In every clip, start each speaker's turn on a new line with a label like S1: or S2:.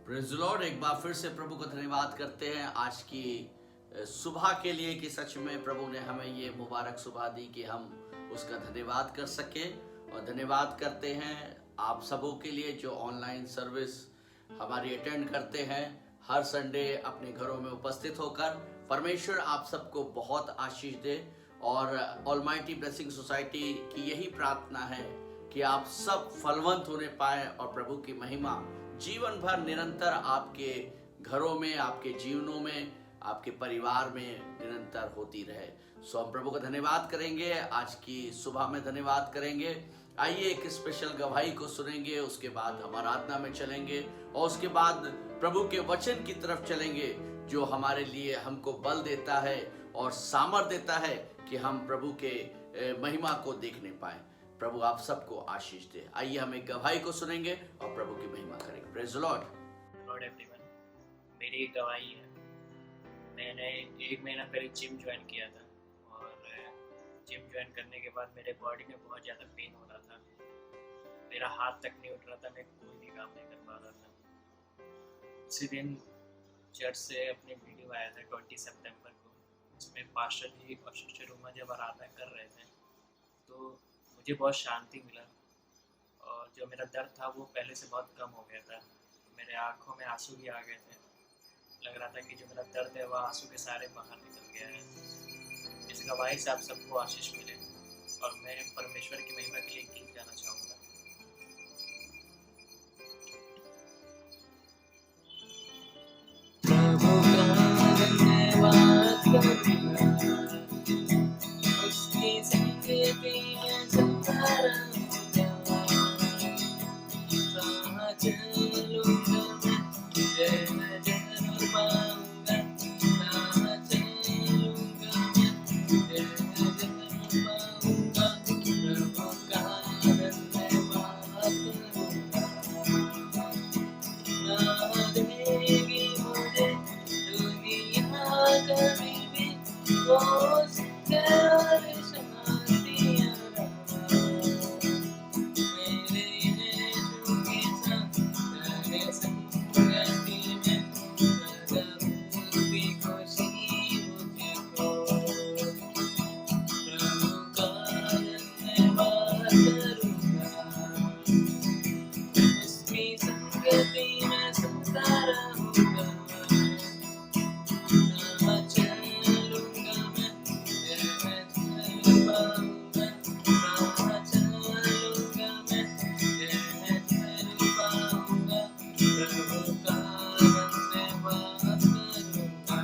S1: Praise the Lord. एक बार फिर से प्रभु का धन्यवाद करते हैं आज की सुबह के लिए कि सच में प्रभु ने हमें ये मुबारक सुबह दी कि हम उसका धन्यवाद कर सके। और धन्यवाद करते हैं आप सबों के लिए जो ऑनलाइन सर्विस हमारी अटेंड करते हैं हर संडे अपने घरों में उपस्थित होकर। परमेश्वर आप सबको बहुत आशीष दे और ऑलमाइटी ब्लेसिंग सोसाइटी की यही प्रार्थना है कि आप सब फलवंत होने पाए और प्रभु की महिमा जीवन भर निरंतर आपके घरों में, आपके जीवनों में, आपके परिवार में निरंतर होती रहे। सो हम प्रभु का धन्यवाद करेंगे, आज की सुबह में धन्यवाद करेंगे। आइए एक स्पेशल गवाही को सुनेंगे, उसके बाद हम आराधना में चलेंगे और उसके बाद प्रभु के वचन की तरफ चलेंगे जो हमारे लिए हमको बल देता है और सामर्थ देता है कि हम प्रभु के महिमा को देखने पाए। प्रभु आप सबको आशीष दे। आइए हम एक गवाही को सुनेंगे और प्रभु की महिमा करेंगे। Praise the Lord.
S2: Lord everyone, मेरी एक गवाही है। मैंने 1 महीना पहले जिम ज्वाइन किया था और जिम ज्वाइन करने के बाद मेरे बॉडी में बहुत ज़्यादा पेन हो रहा था। मेरा हाथ तक नहीं उठ रहा था, मैं कोई भी काम नहीं कर पा रहा था। उसी दिन चर्च से अपनी वीडियो आया था 20 सितंबर को, उसमें पास्टर जी और सिस्टर उमा जब आराधना कर रहे थे तो मुझे बहुत शांति मिला और जो मेरा दर्द था वो पहले से बहुत कम हो गया था। मेरे आँखों में आंसू भी आ गए थे, लग रहा था कि जो मेरा दर्द है वह आंसू के सारे बाहर निकल गया है। इस गवाही से आप सबको आशीष मिले और मैं परमेश्वर की महिमा के लिए गीत गाना चाहूँगा। प्रभु का धन्यवाद करूँगा, उसकी संगति में चलता रहूँगा। कहाँ चलूँगा मैं, जय जरूर पाऊँगा। कहाँ चलूँगा मैं, जय जरूर पाऊँगा। प्रभु का धन्यवाद करूँगा। ना देगी मुझे दुनिया कभी भी वो सिंगार शांतियाँ मेरे यीशु के साथ तेरे संगति में सदा पूरी खुशी मुझको। प्रभु का धन्यवाद करूँगा, उसकी संगति में सदा रहूँगा। कहाँ चलूँगा मैं, जय जरूर पाऊँगा। कहाँ चलूँगा मैं, जय जरूर पाऊँगा। प्रभु का धन्यवाद करूँगा।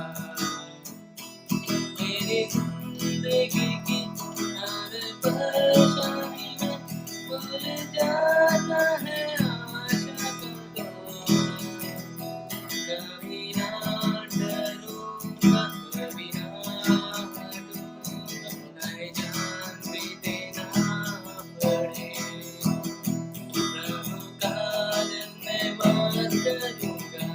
S2: मेरी जिंदगी की हर परेशानी में भूल जाता है आशा का दौर। कभी ना डरूंगा, कभी ना हारूंगा, नए जान भी देना पड़े। प्रभु का धन्यवाद करूँगा,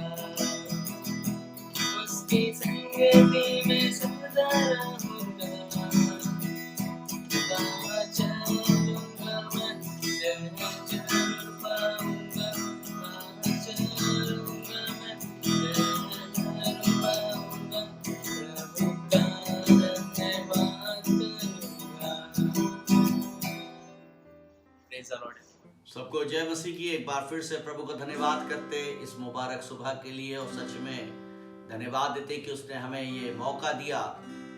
S2: उसकी संगति में सदा रहूँगा। कहाँ चलूँगा मैं, जय जरूर पाऊँगा। कहाँ चलूँगा मैं, जय जरूर पाऊँगा। प्रभु का धन्यवाद करूँगा। Praise the Lord.
S1: सबको जय मसीह की। एक बार फिर से प्रभु का धन्यवाद करते इस मुबारक सुबह के लिए और सच में धन्यवाद देते कि उसने हमें ये मौका दिया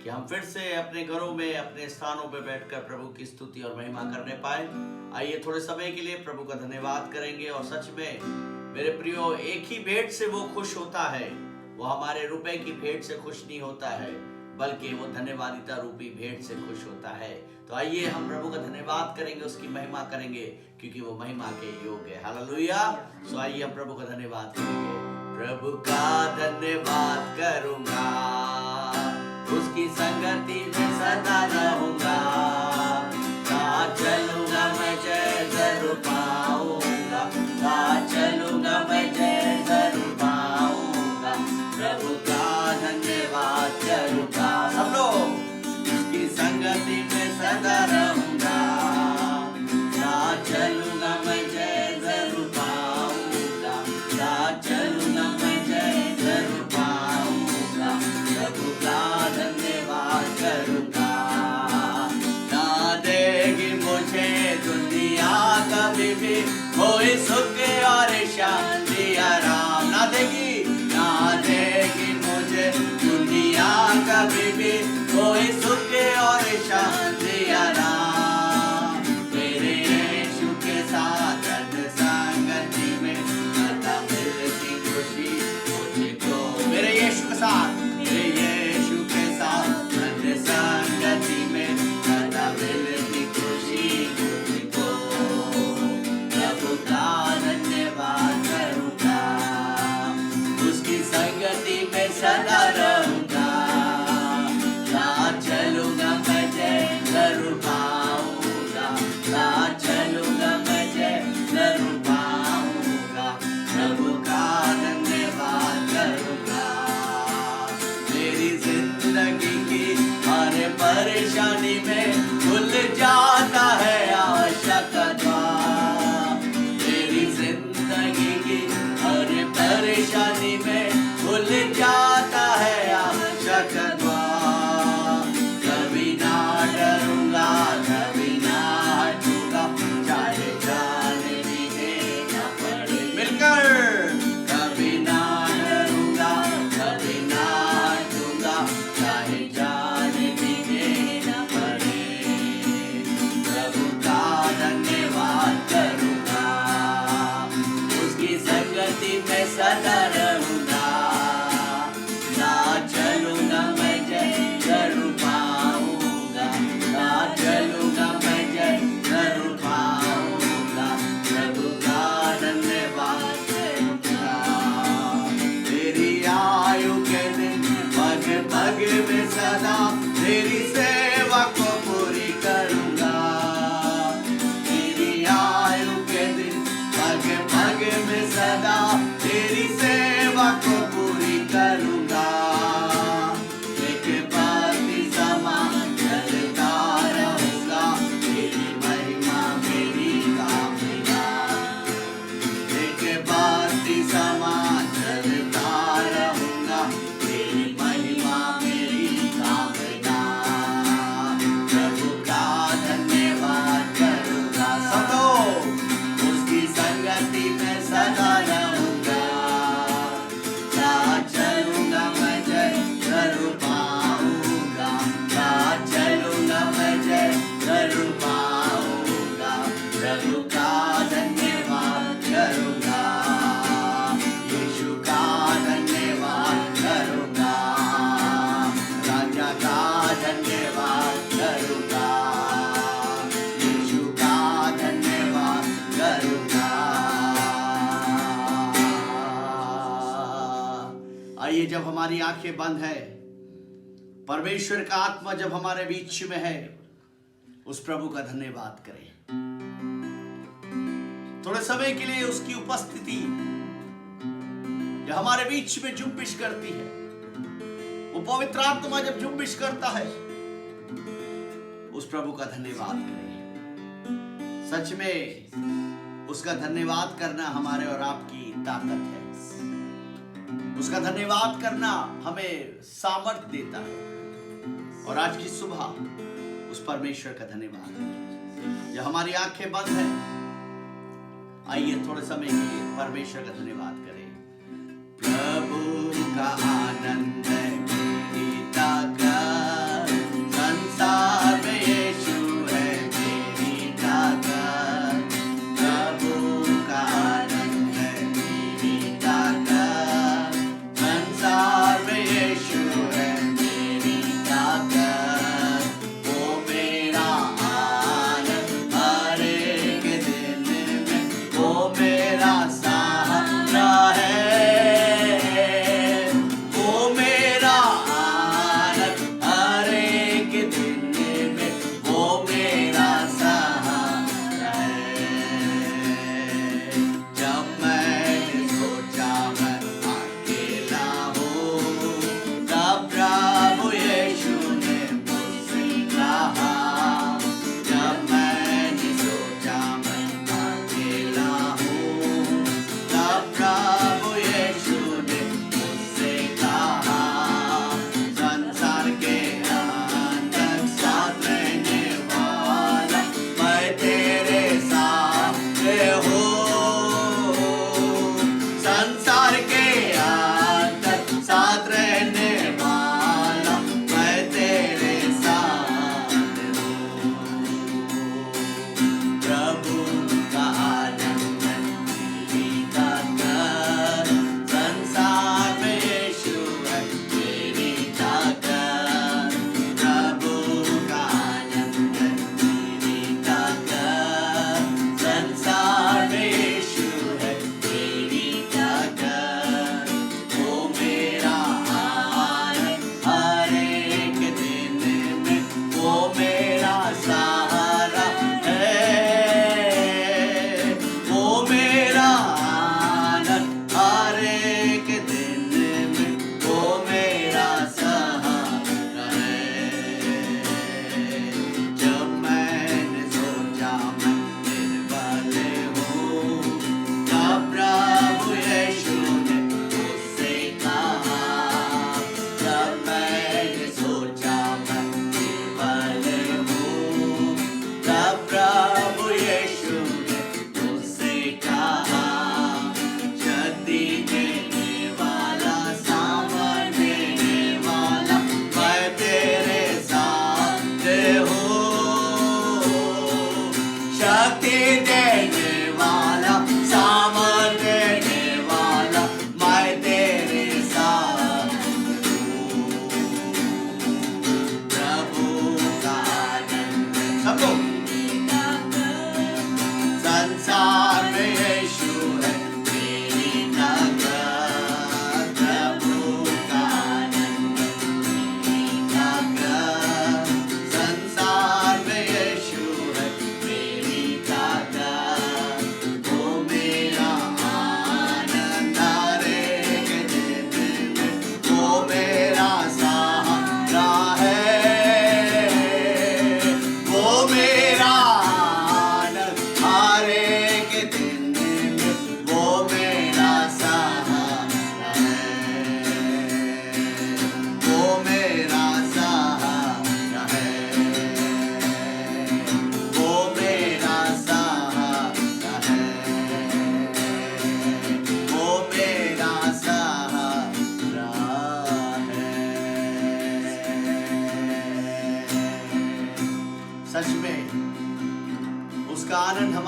S1: कि हम फिर से अपने घरों में, अपने स्थानों पर बैठकर प्रभु की स्तुति और महिमा करने पाए। आइए थोड़े समय के लिए प्रभु का धन्यवाद करेंगे। और सच में मेरे प्रियो, एक ही भेंट से वो खुश होता है, वो हमारे रुपए की भेंट से खुश नहीं होता है, बल्कि वो धन्यवादिता रूपी भेंट से खुश होता है। तो आइए हम प्रभु का धन्यवाद करेंगे, उसकी महिमा करेंगे क्योंकि वो महिमा के योग्य है। हालेलुया। सो आइए हम प्रभु का धन्यवाद करेंगे। प्रभु का धन्यवाद करूंगा, उसकी संगति में सदा रहूंगा। कहाँ चलूंगा मैं, जय जरूर पाऊंगा। कहाँ चलूंगा मैं, जय जरूर पाऊंगा। प्रभु का धन्यवाद करूंगा। सब लोग उसकी संगति में सदा रहूंगा। कहाँ चलूंगा मैं, जय जरूर पाऊंगा। कहाँ चलूंगा कभी भी कोई सुख और शांति आराम ना देगी मुझे दुनिया कभी भी कोई सुख और शांति आराम। मेरे यीशु के साथ संगति में सदा मिलती खुशी मुझको। मेरे यीशु के साथ संगति में सदा मिलती खुशी मुझको। प्रभु का धन्यवाद करूँगा, उसकी संगति में सदा रहूँगा। साथ चलूँगा मैं जय जरूर पाऊँगा, साथ चलूँगा मैं जय जरूर पाऊँगा। प्रभु का धन्यवाद करूँगा। मेरी जिंदगी की हर परेशानी में खुल जाता है आशा का द्वार। मेरी जिंदगी की हर परेशानी में खुल जाता है आशा का द्वार। कभी ना डरूंगा, कभी ना हटूंगा, चाहे जाने दीजिए ना पड़े। मिलकर कभी ना डरूंगा, कभी ना हटूंगा, चाहे जाने दीजिए ना पड़े। प्रभु का धन्यवाद करूंगा, उसकी संगति में सदा रहूंगा। साथ चलूंगा मैं जय जरूर पाऊंगा, साथ चलूंगा मैं जय जरूर पाऊंगा। प्रभु का धन्यवाद करूंगा। तेरी आयु के दिन पग पग में सदा तेरी सेवा को पूरी करूंगा। तेरी आयु के दिन पग पग में सदा तेरी सेवा को पूरी करूंगा। एक बाती समान चलता रहूंगा, तेरी महिमा मेरी गाऊंगा। एक बाती समान चलता रहूंगा, तेरी महिमा मेरी गाऊंगा। प्रभु का धन्यवाद करूंगा। सबो उसकी संगति में सदा रहूंगा। साथ चलूंगा मैं जय जरूर पाऊंगा, साथ चलूंगा मैं जय जरूर पाऊंगा। प्रभु का धन्यवाद करूंगा, यीशु का धन्यवाद करूंगा, राजा का धन्यवाद करूंगा, यीशु का धन्यवाद करूंगा। आइए, जब हमारी आंखें बंद है, परमेश्वर का आत्मा जब हमारे बीच में है, उस प्रभु का धन्यवाद करें। थोड़े समय के लिए उसकी उपस्थिति जो हमारे बीच में जुम्बिश करती है, वो पवित्र आत्मा जब जुम्बिश करता है, उस प्रभु का धन्यवाद करें। सच में उसका धन्यवाद करना हमारे और आपकी ताकत है। उसका धन्यवाद करना हमें सामर्थ्य देता है। और आज की सुबह उस परमेश्वर का धन्यवाद जो हमारी आंखें बंद है, आइए थोड़े समय के लिए परमेश्वर का धन्यवाद करें। प्रभु का आनंद है मेरी ताकत, संसार में यीशु है मेरी ताकत। प्रभु का आनंद है मेरी ताकत, संसार में यीशु है मेरी ताकत। वो मेरा आनंद हर एक दिन में, वो मेरा सहारा है।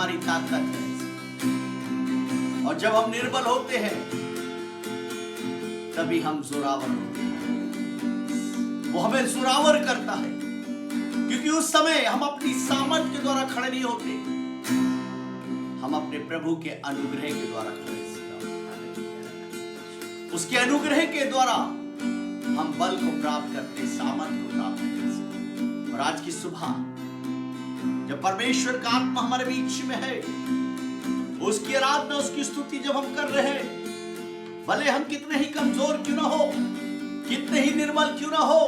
S1: हमारी ताकत है। और जब हम निर्बल होते हैं तभी हम जोरावर होते हैं। वो हमें जोरावर करता है, क्योंकि उस समय हम अपनी सामर्थ के द्वारा खड़े नहीं होते, हम अपने प्रभु के अनुग्रह के द्वारा खड़े होते। उसके अनुग्रह के द्वारा हम बल को प्राप्त करते, सामर्थ को प्राप्त करते। और आज की सुबह जब परमेश्वर का आत्मा हमारे बीच में है, उसकी आराधना, उसकी स्तुति जब हम कर रहे हैं, भले हम कितने ही कमजोर क्यों ना हो, कितने ही निर्मल क्यों ना हो,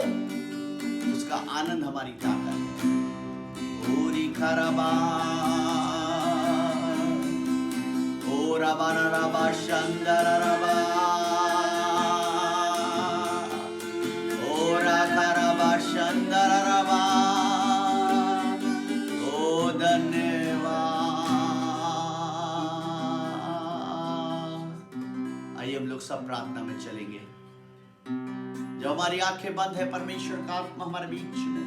S1: उसका आनंद हमारी ताकत है। ओरी खरबा ओ रबा रबा शंदर रबा ओ रबा शंदर रबा ओ धन्यवाद। आइए हम लोग सब प्रार्थना में चलेंगे। जब हमारी आंखें बंद है, परमेश्वर का आत्मा हमारे बीच में,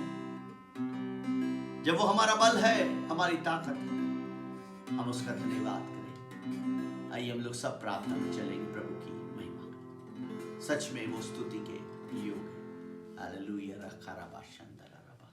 S1: जब वो हमारा बल है, हमारी ताकत है, हम उसका धन्यवाद करें। आइए हम लोग सब प्रार्थना में चलेंगे प्रभु की महिमा। सच में वो स्तुति के योग है। हालेलुया रखा रबा शंदर रबा।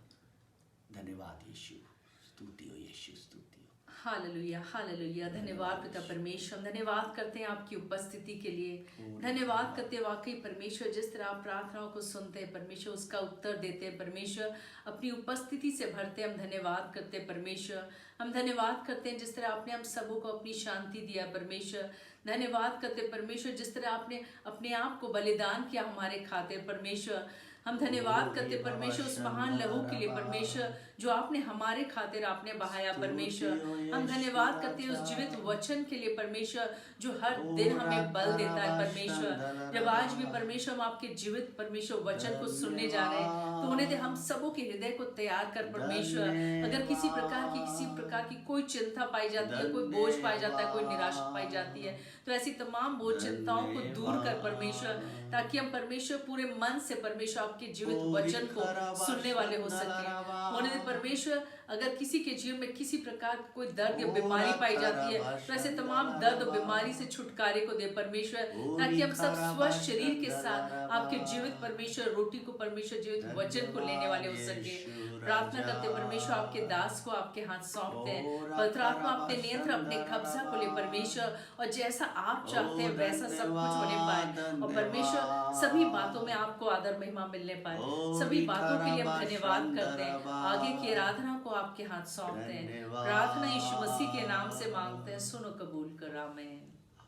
S1: धन्यवाद यीशु, स्तुति हो यीशु, स्तुति हो।
S3: Hallelujah hallelujah. धन्यवाद पिता परमेश्वर, धन्यवाद करते हैं आपकी उपस्थिति के लिए। धन्यवाद करते हैं वाकई परमेश्वर, जिस तरह आप प्रार्थनाओं को सुनते हैं परमेश्वर, उसका उत्तर देते हैं परमेश्वर, अपनी उपस्थिति से भरते हैं। हम धन्यवाद करते हैं परमेश्वर, हम धन्यवाद करते हैं जिस तरह आपने हम सबों को अपनी शांति दिया परमेश्वर। धन्यवाद करते हैं परमेश्वर, जिस तरह आपने अपने आप को बलिदान किया हमारे खातिर परमेश्वर। हम धन्यवाद करते परमेश्वर उस महान लहू के लिए परमेश्वर, जो आपने हमारे खातिर आपने बहाया परमेश्वर। हम धन्यवाद करते हैं उस जीवित वचन के लिए परमेश्वर, जो हर दिन हमें बल देता है परमेश्वर। जब आज भी परमेश्वर हम आपके जीवित परमेश्वर वचन को सुनने जा रहे हैं, तो उन्हें हम सबों के हृदय को तैयार कर परमेश्वर। अगर किसी प्रकार की कोई चिंता पाई जाती है, कोई बोझ पाया जाता है, कोई निराशा पाई जाती है, तो ऐसी तमाम बोझ चिंताओं को दूर कर परमेश्वर, ताकि हम परमेश्वर पूरे मन से परमेश्वर आपके जीवित वचन को सुनने वाले हो सके। होने दे परमेश्वर, अगर किसी के जीवन में किसी प्रकार की कोई दर्द या बीमारी पाई जाती है, तो ऐसे तमाम दर्द और बीमारी से छुटकारे को दे परमेश्वर, ताकि हम सब स्वस्थ शरीर के साथ आपके जीवित परमेश्वर रोटी को परमेश्वर जीवित वचन को लेने वाले हो सके। प्रार्थना करते परमेश्वर, आपके दास को आपके हाथ सौंपते हैं। पवित्र आत्मा अपने नियंत्रण, अपने कब्जा को ले परमेश्वर, और जैसा आप चाहते हैं वैसा सब कुछ होने पाए। और परमेश्वर सभी बातों में आपको आदर महिमा मिलने पाए। सभी बातों के लिए हम धन्यवाद करते हैं। आगे की आराधना को आपके हाथ सौंपते हैं। प्रार्थना यीशु मसीह के नाम से मांगते हैं, सुनो कबूल कर। आमीन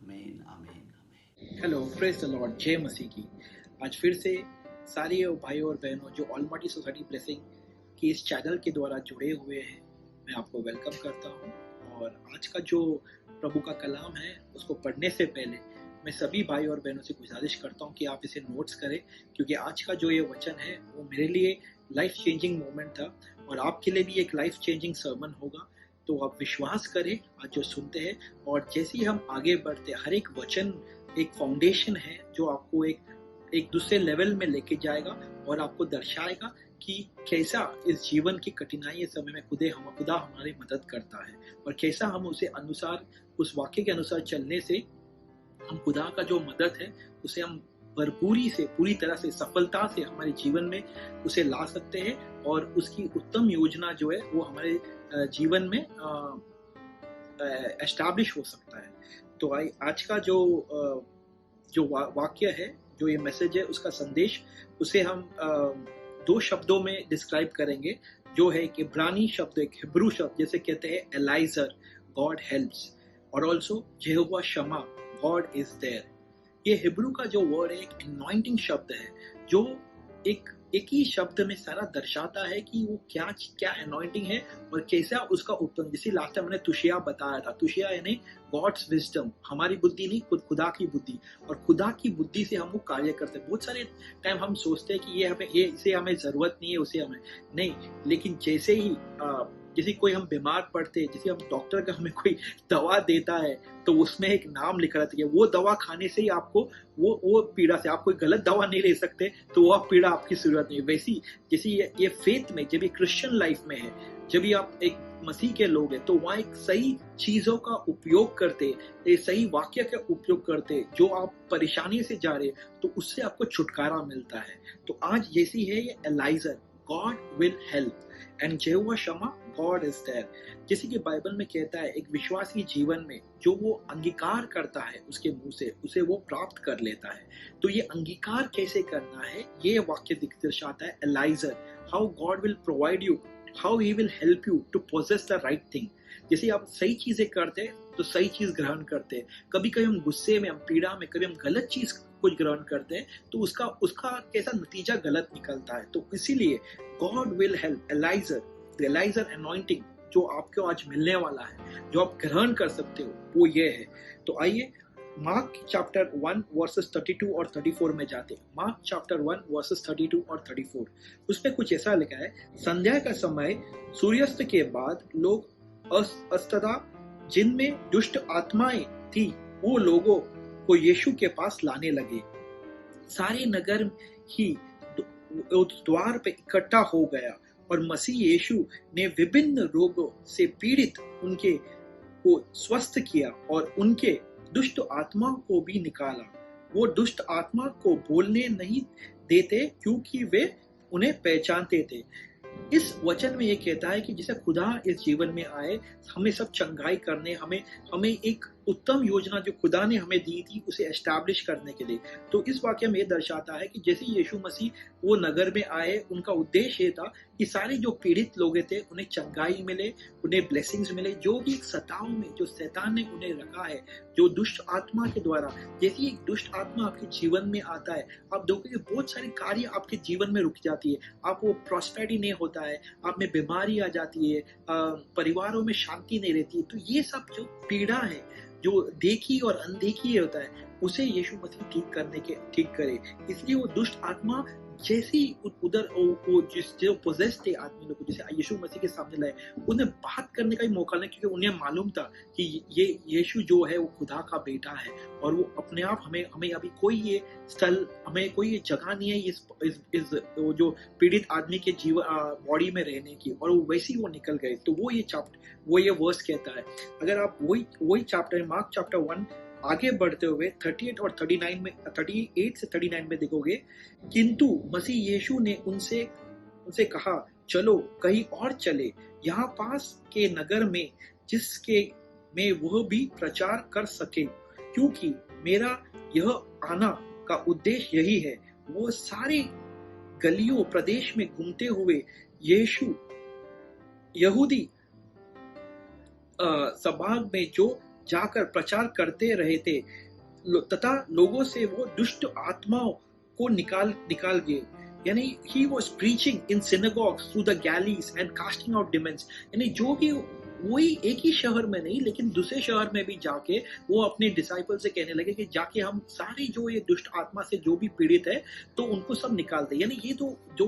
S1: आमीन आमीन।
S4: हेलो, प्रेज द लॉर्ड, जय मसीह की। आज फिर से सारे भाइयों और बहनों जो ऑलमाइटी सोसाइटी ब्लेसिंग की इस चैनल के द्वारा जुड़े हुए हैं, मैं आपको वेलकम करता हूं। और आज का जो प्रभु का कलाम है, उसको पढ़ने से पहले मैं सभी भाई और बहनों से गुजारिश करता हूं कि आप इसे नोट्स करें, क्योंकि आज का जो ये वचन है वो मेरे लिए लाइफ चेंजिंग मोमेंट था, और आपके लिए भी एक लाइफ चेंजिंग सर्मन होगा। तो आप विश्वास करें आज जो सुनते हैं, और जैसे ही हम आगे बढ़ते, हर एक वचन एक फाउंडेशन है जो आपको एक दूसरे लेवल में लेके जाएगा और आपको दर्शाएगा कि कैसा इस जीवन की कठिनाई समय में खुदा हमारी मदद करता है, और कैसा हम उसे अनुसार, उस वाक्य के अनुसार चलने से हम खुदा का जो मदद है उसे हम भरपूरी से, पूरी तरह से, सफलता से हमारे जीवन में उसे ला सकते हैं, और उसकी उत्तम योजना जो है वो हमारे जीवन में एस्टैब्लिश हो सकता है। तो आज का जो वाक्य है, जो ये मैसेज है, उसका संदेश, उसे हम दो शब्दों में डिस्क्राइब करेंगे, जो है कि इब्रानी शब्द, एक हिब्रू शब्द जैसे कहते हैं एलाइजर, गॉड हेल्प्स, और also Jehovah Shammah, God is there. ये हिब्रू का जो वर्ड है एक अनॉइंटिंग शब्द है, जो एक ही शब्द में सारा दर्शाता है कि वो क्या अनॉइंटिंग है और कैसा उसका उत्पन्न। जैसे लास्ट टाइम मैंने तुशिया बताया था, तुशिया यानी गॉड्स विजडम, हमारी बुद्धि नहीं, खुदा की बुद्धि, और खुदा की बुद्धि से हम वो कार्य करते हैं। बहुत सारे टाइम हम सोचते हैं कि इसे हमें जरूरत नहीं है, उसे हमें नहीं, लेकिन जैसे कोई हम बीमार पड़ते हैं, जैसे हम डॉक्टर का हमें कोई दवा देता है तो उसमें एक नाम लिखा रहता है, वो दवा खाने से ही आपको वो पीड़ा से, आप कोई गलत दवा नहीं ले सकते तो वो पीड़ा आपकी जरूरत नहीं। वैसी जैसे ये फेथ में, जब ये क्रिश्चियन लाइफ में है, जब भी आप एक मसीह के लोग हैं तो वहाँ एक सही चीजों का उपयोग करते, एक सही वाक्य का उपयोग करते, जो आप परेशानी से जा रहे तो उससे आपको छुटकारा मिलता है। तो आज जैसी है ये Eliezer, God will help and Jehovah Shammah, God is there. जैसे कि बाइबल में कहता है एक विश्वासी जीवन में जो वो अंगीकार करता है उसके मुंह से, उसे वो प्राप्त कर लेता है। तो ये अंगीकार कैसे करना है ये वाक्य दर्शाता है, Eliezer, how God will provide you, how he will help you to possess the right thing। जैसे आप सही चीजें करते हैं तो सही चीज ग्रहण करते हैं। कभी कभी हम गुस्से में, हम पीड़ा में, कभी हम गलत चीज कुछ ग्रहण करते हैं तो उसका कैसा नतीजा गलत निकलता है। तो इसीलिए God will help, Eliezer, the Eliezer anointing जो आपको आज मिलने वाला है, जो आप ग्रहण कर सकते हो, वो ये है। तो आइए मार्क चैप्टर 1 वर्सेस 32 और 34 में जाते हैं। मार्क चैप्टर 1 वर्सेस 32 और 34, उसमें कुछ ऐसा लिखा है, संध्या का समय सूर्यास्त के बाद लोग अस्तदा जिनमें दुष्ट आत्माएं थी वो लोगों को यीशु के पास लाने लगे। सारे नगर ही द्वार पे इकट्ठा हो गया और मसीह यीशु ने विभिन्न रोगों से पीड़ित उनके को स्वस्थ किया और उनके दुष्ट आत्मा को भी निकाला। वो दुष्ट आत्मा को बोलने नहीं देते क्योंकि वे उन्हें पहचानते थे। इस वचन में ये कहता है कि जैसे खुदा इस जीवन में आए, हमें सब चंगाई करने, हमें एक उत्तम योजना जो खुदा ने हमें दी थी उसे एस्टैब्लिश करने के लिए। तो इस वाक्य में ये दर्शाता है कि जैसे यीशु मसीह वो नगर में आए, उनका उद्देश्य ये था कि सारे जो पीड़ित लोग थे उन्हें चंगाई मिले, उन्हें ब्लेसिंग्स मिले। जो भी सताव में जो शैतान ने उन्हें रखा है, जो दुष्ट आत्मा के द्वारा, जैसे एक दुष्ट आत्मा आपके जीवन में आता है, आप देखोगे बहुत सारे कार्य आपके जीवन में रुक जाती है, आपको प्रॉस्पेरिटी नहीं होता है, आप में बीमारी आ जाती है, परिवारों में शांति नहीं रहती है। तो ये सब जो पीड़ा है, जो देखी और अनदेखी होता है, उसे यीशु मसीह ठीक करे। इसलिए वो दुष्ट आत्मा जैसे ही उधर वो जो पोजेस थे आदमी लोग, जैसे यीशु मसीह के सामने लाए, उन्हें बात करने का भी मौका नहीं, क्योंकि उन्हें मालूम था कि ये यीशु जो है वो खुदा का बेटा है और वो अपने आप हमें अभी कोई ये स्थल, हमें कोई ये जगह नहीं है इस जो पीड़ित आदमी के जीवन बॉडी में रहने की, और वो वैसे ही वो निकल गए। तो वो ये वर्स कहता है। अगर आप वही चैप्टर मार्क चैप्टर 1 आगे बढ़ते हुए 38 और 39 में, 38 से 39 में देखोगे, किंतु मसीह यीशु ने उनसे कहा, चलो कहीं और चले, यहाँ पास के नगर में, जिसके में वह भी प्रचार कर सके, क्योंकि मेरा यह आना का उद्देश्य यही है। वो सारे गलियों प्रदेश में घूमते हुए यीशु यहूदी सभाग में जो जाकर प्रचार करते रहे थे, तथा लोगों से वो दुष्ट आत्माओं को निकाल गए। यानी he was preaching in synagogues through the galleys and casting out demons। यानी जो भी वही एक ही शहर में नहीं लेकिन दूसरे शहर में भी जाके वो अपने डिसाइपल से कहने लगे कि जाके हम सारे जो ये दुष्ट आत्मा से जो भी पीड़ित है तो उनको सब निकाल दे। यानी ये तो जो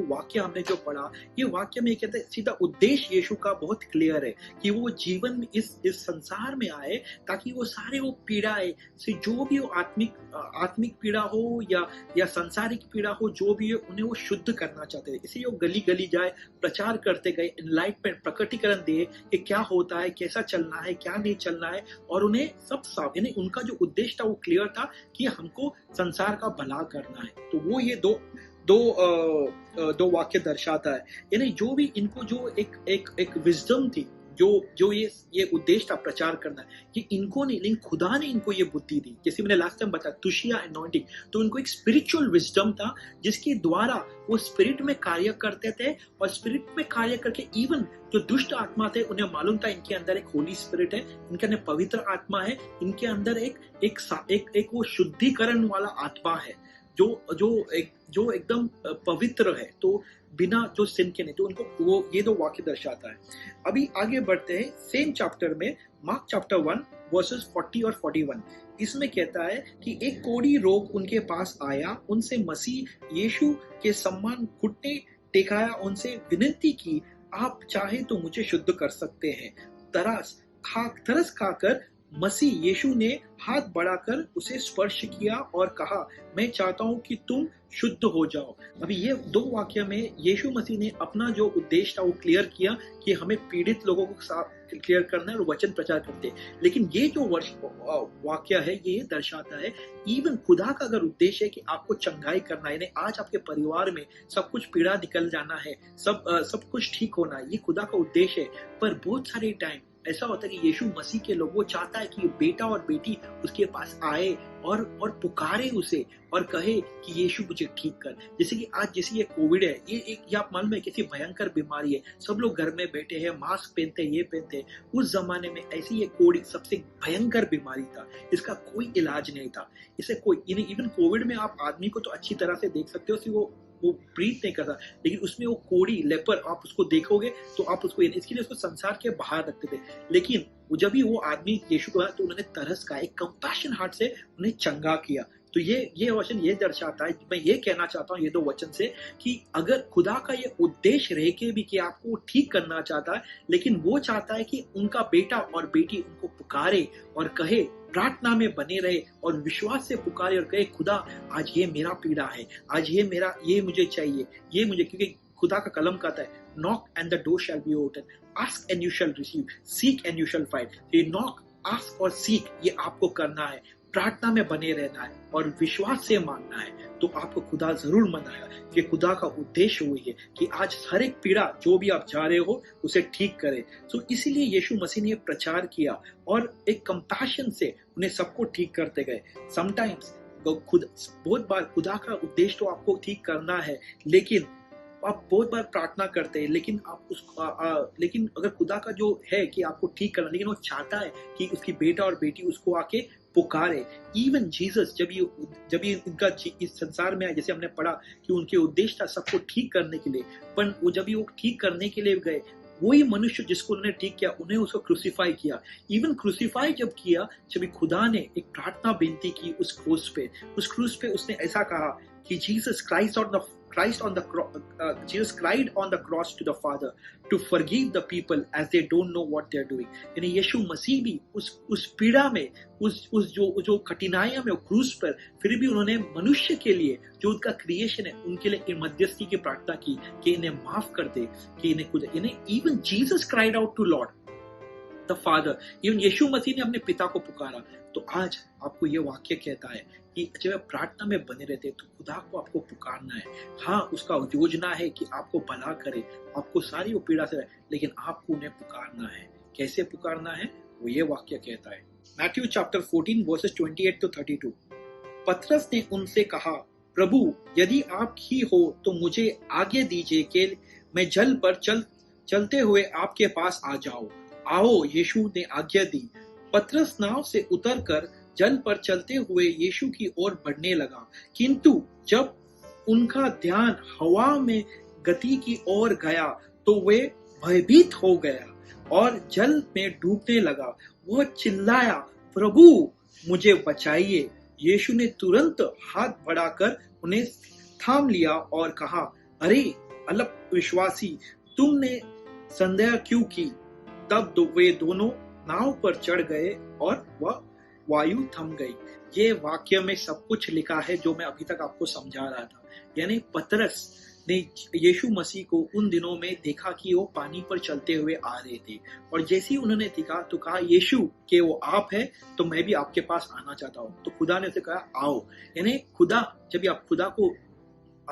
S4: वाक्य हमने जो पढ़ा, ये वाक्य में कहते हैं सीधा उद्देश्य यीशु का बहुत क्लियर है कि वो जीवन में इस संसार में आए ताकि वो सारे वो पीड़ाएं से जो भी वो आत्मिक पीड़ा हो या सांसारिक पीड़ा हो, जो भी है उन्हें वो शुद्ध करना चाहते थे। इसलिए वो गली गली जाए, प्रचार करते गए, एनलाइटमेंट, प्रकटीकरण दिए कि क्या होता है, कैसा चलना है, क्या नहीं चलना है, और उन्हें सब साफ, यानी उनका जो उद्देश्य था वो क्लियर था कि हमको संसार का भला करना है। तो वो ये दो वाक्य दर्शाता है। यानी जो भी इनको जो एक विजडम थी, जो ये उद्देश्य था प्रचार करना, कि इनको नहीं लेकिन खुदा ने इनको ये बुद्धि दी। जैसे मैंने लास्ट टाइम बताया तुशिया अनॉइंटिंग, तो इनको एक स्पिरिचुअल विजडम था जिसके द्वारा वो स्पिरिट में कार्य करते थे, और स्पिरिट में कार्य करके इवन जो दुष्ट आत्मा थे उन्हें मालूम था इनके अंदर एक होली स्पिरिट है, इनके अंदर पवित्र आत्मा है, इनके अंदर एक वो शुद्धिकरण वाला आत्मा है जो एकदम पवित्र है, तो बिना जो सिन के नहीं। तो उनको वो ये दो वाक्य दर्शाता है। अभी आगे बढ़ते हैं सेम चैप्टर में, मार्क चैप्टर 1 वर्सेस 40 और 41। इसमें कहता है कि एक कोढ़ी रोग उनके पास आया, उनसे मसीह यीशु के सम्मान घुटने टेकाया, उनसे विनती की, आप चाहे तो मुझे शुद्ध कर सकते हैं। तरस खाकर मसीह यीशु ने हाथ बढ़ाकर उसे स्पर्श किया और कहा, मैं चाहता हूं कि तुम शुद्ध हो जाओ। अभी ये दो वाक्य में यीशु मसीह ने अपना जो उद्देश्य था वो क्लियर किया कि हमें पीड़ित लोगों को क्लियर करना है और वचन प्रचार करते हैं। लेकिन ये जो वाक्य है ये दर्शाता है इवन खुदा का अगर उद्देश्य है कि आपको चंगाई करना है, यानी आज आपके परिवार में सब कुछ पीड़ा निकल जाना है, सब कुछ ठीक होना है, ये खुदा का उद्देश्य है। पर बहुत सारे टाइम ऐसा होता है कि यीशु मसीह के लोग वो चाहता है कि बेटा और बेटी उसके पास आए और पुकारे उसे और कहे कि यीशु मुझे ठीक कर। जैसे कि आज जैसे ये कोविड है, ये आप मालूम है कैसी भयंकर बीमारी है, सब लोग घर में बैठे हैं, मास्क पहनते हैं, ये पहनते हैं। उस जमाने में ऐसी ये कोविड सबसे भयंकर बीमारी था, इसका कोई इलाज नहीं था। इसे कोई इवन कोविड में आप आदमी को तो अच्छी तरह से देख सकते हो कि वो ब्रीथ नहीं करता, लेकिन उसमें वो कोड़ी लेपर आप उसको देखोगे तो आप उसको, इसके लिए उसको संसार के बाहर रखते थे। लेकिन जब भी वो आदमी यीशु को आया तो उन्होंने तरस का एक कंपैशन हार्ट से उन्हें चंगा किया। तो ये वचन ये दर्शाता है, मैं ये कहना चाहता हूँ ये दो वचन से कि अगर खुदा का ये उद्देश्य रह के भी कि आपको ठीक करना चाहता है, लेकिन वो चाहता है कि उनका बेटा और बेटी उनको पुकारे और कहे, प्रार्थना में बने रहे और विश्वास से पुकारे और कहे, खुदा आज ये मेरा पीड़ा है, आज ये मुझे चाहिए, ये मुझे, क्योंकि खुदा का कलम कहता है, knock and the door shall be open, ask and you shall receive, seek and you shall find. ये नॉक, आस्क और सीक ये आपको करना है, प्रार्थना में बने रहना है और विश्वास से मांगना है, तो आपको खुदा जरूर मनाएगा। कि खुदा का उद्देश्य वही है कि आज हर एक पीड़ा जो भी आप जा रहे हो उसे ठीक करे। तो इसीलिए यीशु मसीह ने प्रचार किया और एक कंपैशन से उन्हें सबको ठीक करते गए। समटाइम्स बहुत बार खुदा का उद्देश्य तो आपको ठीक करना है, लेकिन आप बहुत बार प्रार्थना करते हैं, लेकिन लेकिन अगर खुदा का जो है कि आपको ठीक करना, लेकिन वो चाहता है कि उसकी बेटा और बेटी उसको आके पुकारे। इवन जीसस जब ये इनका इस संसार में आए, जैसे हमने पढ़ा कि उनके उद्देश्य था सबको ठीक करने के लिए, पर वो जब वो ठीक करने के लिए गए, वही मनुष्य जिसको उन्होंने ठीक किया उन्हें उसको क्रूसीफाई किया। इवन क्रूसीफाई जब किया, जब खुदा ने एक प्रार्थना बेनती की उस क्रूस पे उसने ऐसा कहा कि Jesus cried on the cross to the Father to forgive the people as they don't know what they're doing। यानी यीशु मसीह भी उस पीड़ा में, उस जो कठिनाइयों में, क्रूस पर, फिर भी उन्होंने मनुष्य के लिए जो उनका क्रिएशन है उनके लिए मध्यस्थी की प्रार्थना की कि इन्हें माफ कर दे, कि इन्हें even Jesus cried out to Lord the Father. Even यीशु मसीह ने अपने पिता को पुकारा। तो आज आपको ये वाक्य कहता है कि जब आप प्रार्थना में बने रहते हैं तो खुदा को आपको पुकारना है। हाँ, उसका योजना है कि आपको भला करे, आपको सारी वो पीड़ा से रहे, लेकिन आपको उन्हें पुकारना है। कैसे पुकारना है वो ये वाक्य कहता है। Matthew chapter 14 versus 28 to 32। पतरस ने उनसे कहा, प्रभु यदि आप ही हो तो मुझे आगे दीजिए कि मैं जल पर चलते हुए आपके पास आ जाऊं। आओ, यीशु ने आज्ञा दी। पतरस नाव से उतरकर जल पर चलते हुए यीशु की ओर बढ़ने लगा, किंतु जब उनका ध्यान हवा में गति की ओर गया तो वे भयभीत हो गया और जल में डूबने लगा। वह चिल्लाया, प्रभु मुझे बचाइए। यीशु ने तुरंत हाथ बढ़ाकर उन्हें थाम लिया और कहा, अरे अल्पविश्वासी, तुमने संदेह क्यों की? तब वे दोनों नाव पर चढ़ गए और वह वायु थम गई। ये वाक्य में सब कुछ लिखा है जो मैं अभी तक आपको समझा रहा था। यानी पतरस ने यीशु मसीह को उन दिनों में देखा कि वो पानी पर चलते हुए आ रहे थे, और जैसे ही उन्होंने देखा तो कहा, यीशु के वो आप है तो मैं भी आपके पास आना चाहता हूँ। तो खुदा ने उसे कहा, आओ। यानी खुदा,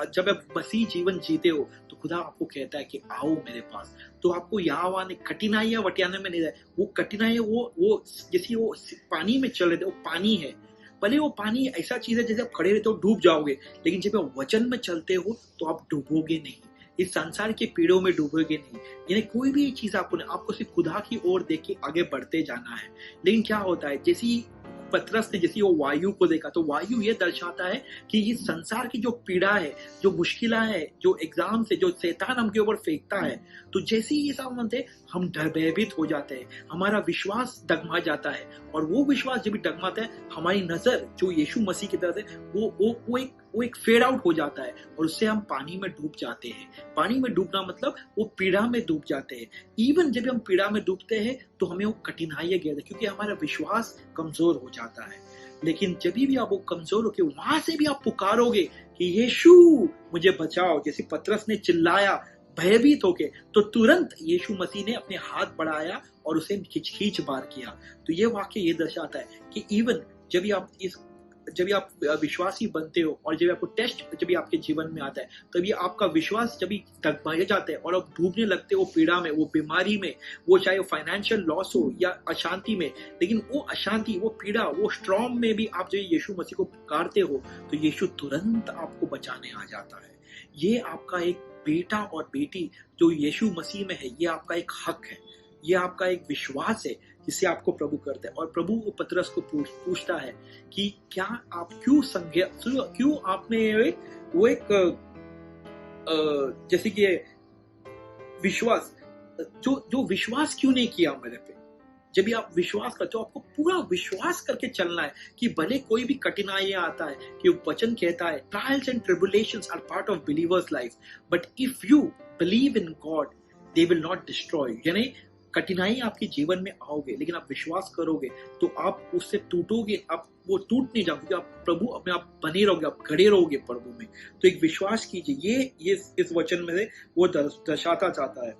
S4: जब आप मसीह जीवन जीते हो तो खुदा आपको कहता है कि आओ मेरे पास। तो आपको यहाँ वहाँ कठिनाइयां वटियाने में नहीं रहे। वो कठिनाइयां वो जैसे वो पानी में चल रहे थे, वो पानी है, भले वो पानी ऐसा चीज है जैसे आप खड़े रहते हो डूब जाओगे, लेकिन जब आप वचन में चलते हो तो आप डूबोगे नहीं, इस संसार के पीड़ों में डूबोगे नहीं। यानी कोई भी चीज आपको सिर्फ खुदा की ओर देख के आगे बढ़ते जाना है। लेकिन क्या होता है, जैसी पतरस ने जैसे वो वायु को देखा, तो वायु ये दर्शाता है कि इस संसार की जो पीड़ा है, जो मुश्किलें है, जो एग्जाम से जो शैतान हमके ऊपर फेंकता है, तो जैसे ही ये सब मनते हम भयभीत हो जाते हैं, हमारा विश्वास डगमा जाता है। और वो विश्वास जब भी डगमाता है, हमारी नजर जो यीशु मसीह की तरफ है वो एक वो एक फेड आउट हो जाता है और उससे हम पानी में डूब जाते हैं। पानी में डूबना मतलब वो पीड़ा में डूब जाते हैं। इवन जब हम पीड़ा में डूबते हैं तो हमें वो कठिनाइयां घेरते हैं क्योंकि हमारा विश्वास कमजोर हो जाता है। लेकिन जब भी आप वो कमजोर होके वहां से भी आप पुकारोगे कि यीशु मुझे बचाओ, जैसे पतरस ने चिल्लाया भयभीत होके, तो तुरंत यीशु मसीह ने अपने हाथ बढ़ाया और उसे खींच बार किया। तो ये वाक्य ये दर्शाता है कि इवन जब भी आप विश्वासी बनते हो और जब आपको टेस्ट जब भी आपके जीवन में आता है, तभी आपका विश्वास जब भी डगमगा जाता है और आप डूबने लगते हो पीड़ा में, वो बीमारी में, वो चाहे फाइनेंशियल लॉस हो या अशांति में, लेकिन वो अशांति, वो पीड़ा, वो स्ट्रॉम में भी आप जब यीशु मसीह को पुकारते हो तो यीशु तुरंत आपको बचाने आ जाता है। ये आपका एक बेटा और बेटी जो यीशु मसीह में है, ये आपका एक हक है, ये आपका एक विश्वास है जिससे आपको प्रभु करते हैं। और प्रभु पतरस को पूछता है कि क्या आप क्यों आपने वो एक जैसे कि विश्वास जो विश्वास क्यों नहीं किया मेरे पे। जब भी आप विश्वास करते हो, आपको पूरा विश्वास करके चलना है कि भले कोई भी कठिनाइयां आता है, कि वचन कहता है trials and tribulations are part of believers life, but if you believe in God they will not destroy. यानी कठिनाई आपके जीवन में आओगे, लेकिन आप विश्वास करोगे तो आप उससे टूटोगे, आप वो टूट नहीं जाओगे, आप प्रभु अपने आप बने रहोगे, आप खड़े रहोगे प्रभु में। तो एक विश्वास कीजिए, ये इस वचन में से वो दर्शाता चाहता है।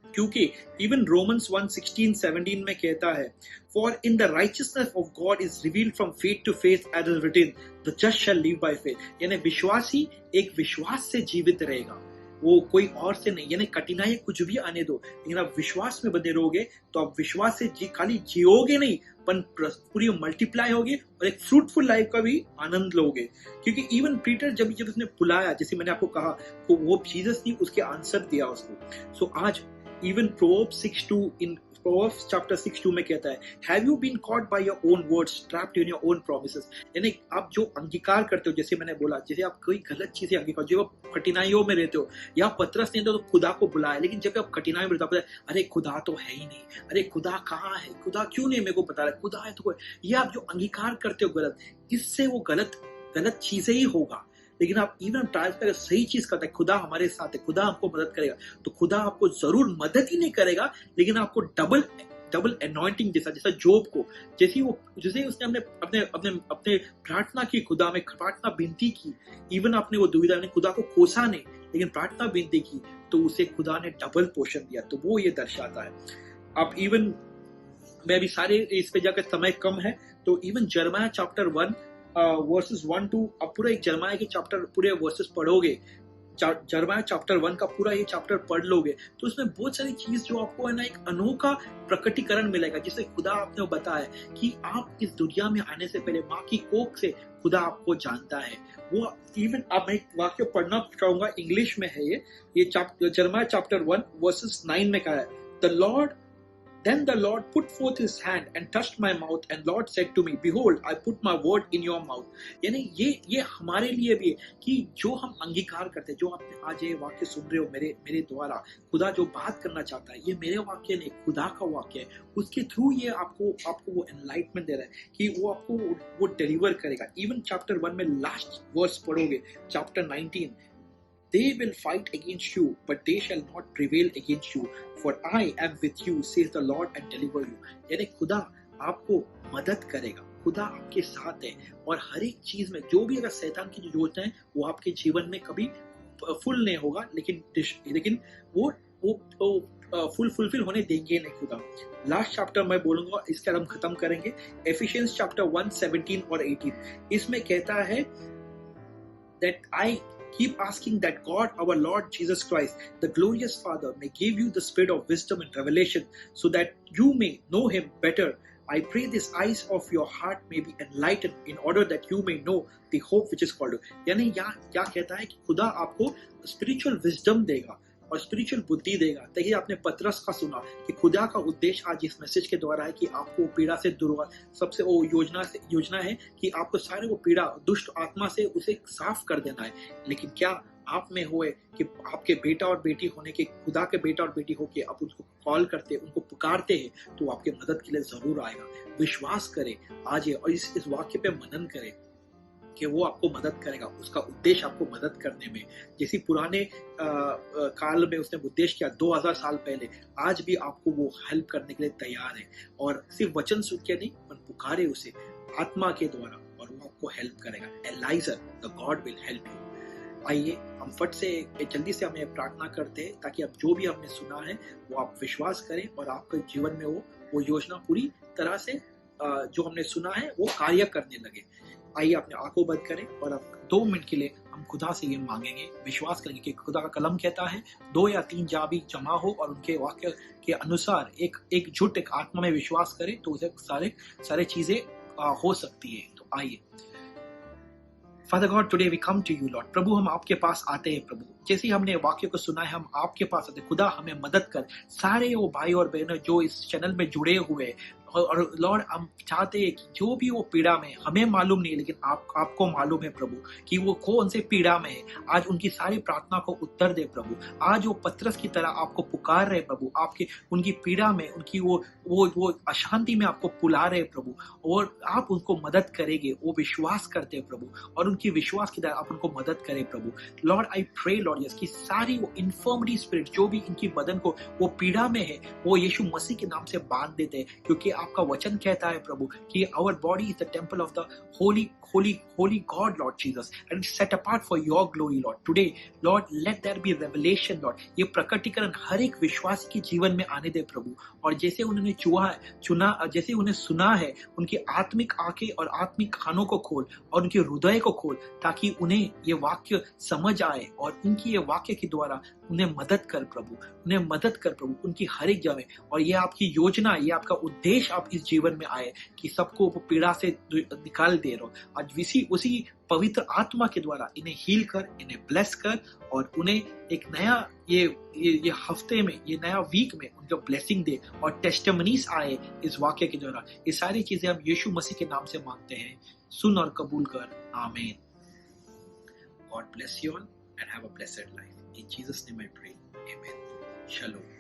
S4: क्योंकि इवन रोमन्स 1:16-17 में कहता है, for in the righteousness of God is revealed from faith to faith as is written, the just shall live by faith. यानी विश्वासी एक विश्वास से जीवित रहेगा, वो कोई और से नहीं। यानी कठिनाई कुछ भी आने दो, लेकिन आप विश्वास में बने रहोगे तो आप विश्वास से खाली जियोगे नहीं, पर पूरी मल्टीप्लाई होगे और एक फ्रूटफुल लाइफ का भी आनंद लोगे। क्योंकि इवन पीटर जब उसने बुलाया, जैसे मैंने आपको कहा, तो वो जीसस ने उसके आंसर दिया उसको। सो आज इवन Proverbs chapter 6:2 में कहता है, Have you been caught by your own words, trapped in your own promises? यानी आप जो अंगीकार करते हो, जैसे मैंने बोला, जैसे आप कोई गलत चीजें अंगीकार, जो आप कठिनाइयों में रहते हो, या पतरस ने तो खुदा को बुलाया, लेकिन जब आप कठिनाइयों में रहते हो, अरे खुदा तो है ही नहीं, अरे खुदा कहाँ है, खुदा क्यों नहीं मेरे को बता रहा है, खुदा है तो कोई, ये आप जो अंगीकार करते हो गलत, इससे वो गलत चीजें ही होगा। लेकिन आप इवन ट्रायल पर सही चीज करते हैं, खुदा हमारे साथ है, खुदा हमको मदद करेगा, तो खुदा आपको जरूर मदद ही नहीं करेगा, लेकिन आपको डबल अनॉइंटिंग जैसा जोब को, जैसे उसने अपने प्रार्थना की, खुदा में प्रार्थना विनती की, इवन आपने वो दुविधा ने खुदा को कोसा नहीं, लेकिन प्रार्थना विनती की, तो उसे खुदा ने डबल पोषण दिया। तो वो ये दर्शाता है। आप इवन मैं अभी सारे इस पे जाकर समय कम है, तो इवन जर्माया चैप्टर 1 वर्सेस 1-2, आप पूरा एक जर्माया के चैप्टर पूरे वर्सेस पढ़ोगे, जर्माया चैप्टर 1 का पूरा ये चैप्टर पढ़ लोगे, तो उसमें बहुत सारी चीज जो आपको है ना एक अनोखा प्रकटीकरण मिलेगा, जिससे खुदा आपने बताया कि आप इस दुनिया में आने से पहले माँ की कोख से खुदा आपको जानता है। वो इवन आप मैं एक वाक्य पढ़ना चाहूंगा, इंग्लिश में है ये जर्माया चैप्टर 1 वर्सेस 9 में कहा है, Then the Lord put forth his hand and touched my mouth, and Lord said to me, Behold, I put my word in your mouth. यानी ये हमारे लिए भी है कि जो हम अंगीकार करते हैं, जो आप आज ये वाक्य सुन रहे हो मेरे द्वारा, खुदा जो बात करना चाहता है, ये मेरे वाक्य नहीं, खुदा का वाक्य है। उसके थ्रू ये आपको वो एनलाइटमेंट दे रहा है कि वो आपको वो डिलीवर करेगा। इवन चैप्टर 1 में लास्ट वर्स पढ़ोगे, chapter 19, They will fight against you, but they shall not prevail against you. For I am with you, says the Lord, and deliver you. यानी खुदा आपको मदद करेगा, खुदा आपके साथ है, और हर एक चीज में जो भी अगर शैतान की जो योजना है वो आपके जीवन में कभी फुल नहीं होगा, लेकिन वो फुलफिल होने देंगे नहीं खुदा। लास्ट चैप्टर मैं बोलूंगा, इसके हम खत्म करेंगे, एफिशियंस चैप्टर 1:17 और 18। इसमें कहता है that I keep asking that God, our Lord Jesus Christ, the glorious Father, may give you the spirit of wisdom and revelation, so that you may know him better. I pray these eyes of your heart may be enlightened, in order that you may know the hope which is called you. यानी यहाँ क्या कहता है कि खुदा आपको spiritual wisdom देगा और स्पिरिचुअल बुद्धि देगा। देखिए, आपने पतरस का सुना कि खुदा का उद्देश्य आज इस मैसेज के द्वारा है कि आपको पीड़ा से दूर, सबसे वो योजना है कि आपको सारे वो पीड़ा, दुष्ट आत्मा से उसे साफ कर देना है। लेकिन क्या आप में हुए कि आपके बेटा और बेटी होने के, खुदा के बेटा और बेटी होके आप उसको कॉल करते, उनको पुकारते हैं, तो आपके मदद के लिए जरूर आएगा। विश्वास करें आज और इस वाक्य पे मनन करें कि वो आपको मदद करेगा, उसका उद्देश्य आपको मदद करने में। जैसे पुराने काल में उसने उद्देश्य किया 2000 साल पहले, आज भी आपको वो हेल्प करने के लिए तैयार है। और सिर्फ वचन सुन के नहीं, पर पुकारे उसे आत्मा के द्वारा और वो आपको हेल्प करेगा। Eliezer the God will help you. आइए हम फट से जल्दी से हमें प्रार्थना करते हैं ताकि अब जो भी हमने सुना है वो आप विश्वास करें और आपके जीवन में वो योजना पूरी तरह से जो हमने सुना है वो कार्य करने लगे। आइए अपने आंखों बंद करें और अब 2 मिनट के लिए हम खुदा से ये मांगेंगे, विश्वास करेंगे कि खुदा का कलम कहता है 2 या 3 जहाँ भी जमा हो और उनके वाक्य के अनुसार एकजुट एक आत्मा में विश्वास करें तो उसे सारे चीजें हो सकती है। तो आइए। Father God, today we come to you, Lord. प्रभु हम आपके पास आते हैं प्रभु, जैसे ही हमने वाक्य को सुना है हम आपके पास आते हैं। खुदा हमें मदद कर, सारे वो भाई और बहनों जो इस चैनल में जुड़े हुए हैं, और लॉर्ड हम चाहते हैं कि जो भी वो पीड़ा में, हमें मालूम नहीं लेकिन आपको मालूम है प्रभु कि वो कौन से पीड़ा में है। आज उनकी सारी प्रार्थना को उत्तर दे प्रभु। आज वो पतरस की तरह आपको पुकार रहे प्रभु, आपके उनकी पीड़ा में, उनकी वो अशांति में आपको बुला रहे प्रभु, और आप उनको मदद करेंगे। वो विश्वास करते हैं प्रभु और उनकी विश्वास की तरह आप उनको मदद करें प्रभु। Lord I pray Lord yes कि सारी वो इन्फर्मिटी स्पिरिट जो भी इनकी बदन को वो पीड़ा में है वो यीशु मसीह के नाम से बांध देते हैं, क्योंकि आपका वचन कहता है प्रभु कि our body is the temple of the holy God, Lord Jesus, and it's set apart for your glory, Lord. Today, Lord, let there be revelation, Lord. ये प्रकटीकरण हर एक विश्वासी के जीवन में आने दे प्रभु, और जैसे उन्होंने चुना, जैसे उन्हें सुना है, उनकी आत्मिक आंखें और आत्मिक कानों को खोल और उनके हृदय को खोल, ताकि उन्हें ये वाक्य समझ आए और इनकी ये वाक्य के द्वारा उन्हें मदद कर प्रभु, उन्हें मदद कर प्रभु उनकी हर एक जगह। और ये आपकी योजना, ये आपका उद्देश्य आप इस जीवन में आए कि सबको वो पीड़ा से निकाल दे रहो। आज उसी पवित्र आत्मा के द्वारा इन्हें हील कर, इन्हें ब्लेस कर, और उन्हें एक नया ये हफ्ते में, ये नया वीक में उनको ब्लेसिंग दे और टेस्टिमनीज आए इस वाक्य के द्वारा। ये सारी चीजें हम यीशु मसीह के नाम से मांगते हैं, सुन और कबूल कर, आमीन। God bless you all and have a blessed life. In Jesus' name I pray. Amen. Shalom.